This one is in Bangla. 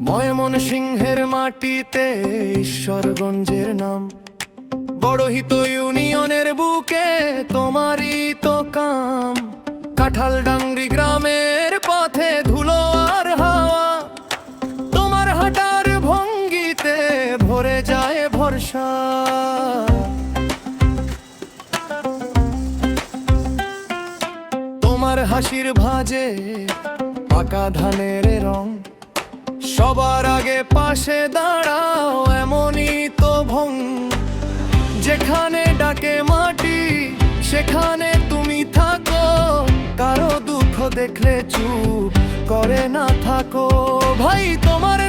ময়মনসিংহের মাটিতে ঈশ্বরগঞ্জের নাম, বড়হিত ইউনিয়নের বুকে তোমারই তো কাম। কাঁঠালডাংরি গ্রামের পথে ধুলো আর হাওয়া, তোমার হাঁটার ভঙ্গিতে ভরে যায় ভরসা। তোমার হাসির ভাঁজে পাকা ধানের রং, সবার আগে পাশে দাঁড়াও এমনই তো ভং। যেখানে ডাকে মাটি সেখানে তুমি থাকো, কারো দুঃখ দেখলে চুপ করে না থাকো। ভাই তোমার